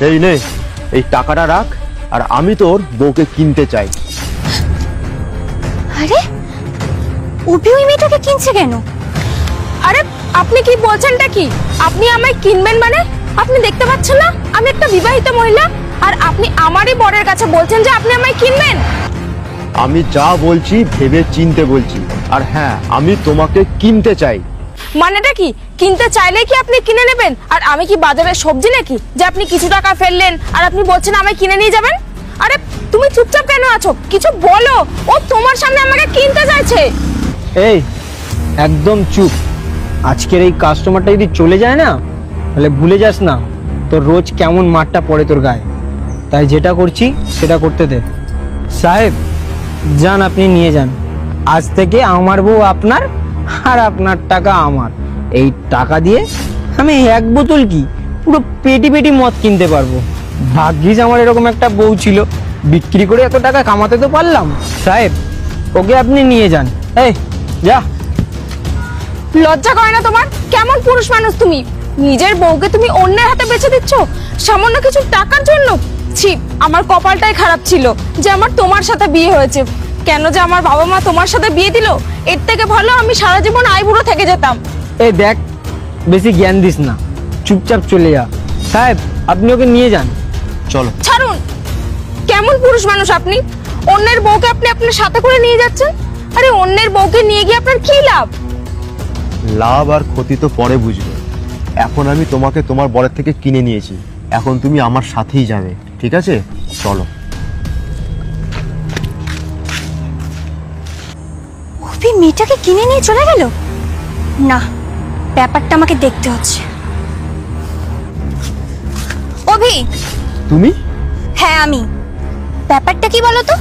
এই নে, এই টাকাটা রাখ, আর আমি তোর বউকে কিনতে চাই। আরে অভি ওই মেয়েটাকে কিনছে কেন? আরে আপনি কি বলছেনটা কি? আপনি আমায় কিনবেন মানে? আপনি দেখতে পাচ্ছেন না আমি একটা বিবাহিত মহিলা, আর আপনি আমারই বরের কাছে বলছেন যে আপনি আমায় কিনবেন? আমি যা বলছি ভেবে চিনতে বলছি, আর হ্যাঁ আমি তোমাকে কিনতে চাই। মানেটা কি? কিনতে চাইলে কি আপনি কিনে নেবেন? আর আমি কি বাজারের সবজি নাকি যে আপনি কিছু টাকা ফেললেন আর আপনি বলছেন আমায় কিনে নিয়ে যাবেন? আরে তুমি চুপচাপ কেন আছো? কিছু বলো। ও তোমার সামনে আমাকে কিনতে চাইছে। এই একদম চুপ। আজকের এই কাস্টমারটা যদি চলে যায় না, তাহলে ভুলে যাস না তোর রোজ কেমন মারটা পড়ে তোর গায়ে। তাই যেটা করছি সেটা করতে দে। সাহেব যান, আপনি নিয়ে যান। আজ থেকে আমার বউ আপনার, আর আপনার টাকা আমার। এই টাকা দিয়ে আমি এক বোতল কি পুরো পেটি পেটি মদ কিনতে পারবো। ভাগ্যিস আমার এরকম একটা বউ ছিল, বিক্রি করে এত টাকা কামাতে তো পারলাম। সাহেব ওকে আপনি নিয়ে যান। এই যা। লজ্জা করে না তোমার? কেমন পুরুষ মানুষ তুমি? নিজের বউকে তুমি অন্যের হাতে বেচে দিচ্ছ সামান্য কিছু টাকার জন্য। ছি, আমার কপালটাই খারাপ ছিল যে আমার তোমার সাথে বিয়ে হয়েছে। কেন যে আমার বাবা মা তোমার সাথে বিয়ে দিল? এর থেকে ভালো আমি সারা জীবন আইবুড়ো থেকে যেতাম। এই দেখ, বেশি জ্ঞান দিস না, চুপচাপ চলে যা। সাহেব আপনি ওকে নিয়ে যান। চলো। ছাড়ুন। কেমন পুরুষ মানুষ আপনি? অন্যের বউকে আপনি আপনার সাথে করে নিয়ে যাচ্ছেন। আরে অন্যের বউকে নিয়ে গিয়ে আপনার কি লাভ? লাভ আর ক্ষতি তো পরে বুঝবে। এখন আমি তোমাকে তোমার বরের থেকে কিনে নিয়েছি, এখন তুমি আমার সাথেই যাবে, ঠিক আছে? চলো। অভি মেয়েটাকে কিনে নিয়ে চলে গেল? না, ব্যাপারটা আমাকে দেখতে হচ্ছে। অভি। তুমি? হ্যাঁ আমি। ব্যাপারটা কি বলো তো?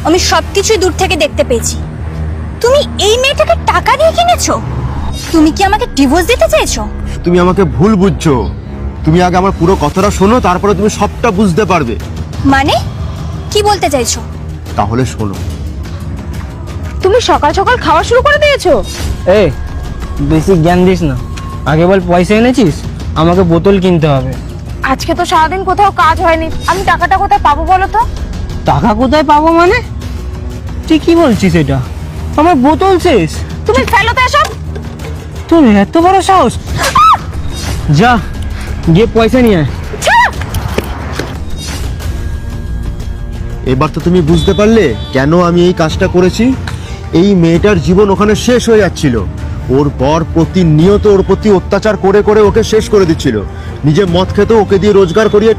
আমি সবকিছুই দূর থেকে দেখতে পেয়েছি। তুমি এই মেয়েটাকে টাকা দিয়ে কিনেছো? তুমি কি আমাকে ডিভোর্স দিতে চাইছো? তুমি আমাকে ভুল বুঝছো। তুমি আগে আমার পুরো কথাটা শোনো, তারপরে তুমি সবটা বুঝতে পারবে। মানে কি বলতে চাইছো? তাহলে শোনো। তুমি সকাল সকাল খাওয়া শুরু করে দিয়েছো? এই বেশি জ্ঞান দিস না। আগে বল পয়সা এনেছিস? আমাকে বোতল কিনতে হবে। আজকে তো সারাদিন কোথাও কাজ হয়নি, আমি টাকাটা কোথায় পাবো বলো তো? টাকা কোথায় পাবো মানে? তুই কি বলছিস? এটা আমার বোতল শেষ। তুমি ফেলো তো এসব। তোর এত বড় সাহস! যা গিয়ে পয়সা নিয়ে আয়। এবার তো তুমি বুঝতে পারলে কেন আমি এই কাজটা করেছি। এই মেয়েটার জীবন ওখানে শেষ হয়ে যাচ্ছিল। ওর বর প্রতিনিয়ত ওর প্রতি অত্যাচার করে করে ওকে শেষ করে দিচ্ছিল। নিজে মদ খেত, ওকে দিয়ে রোজগার করিয়ে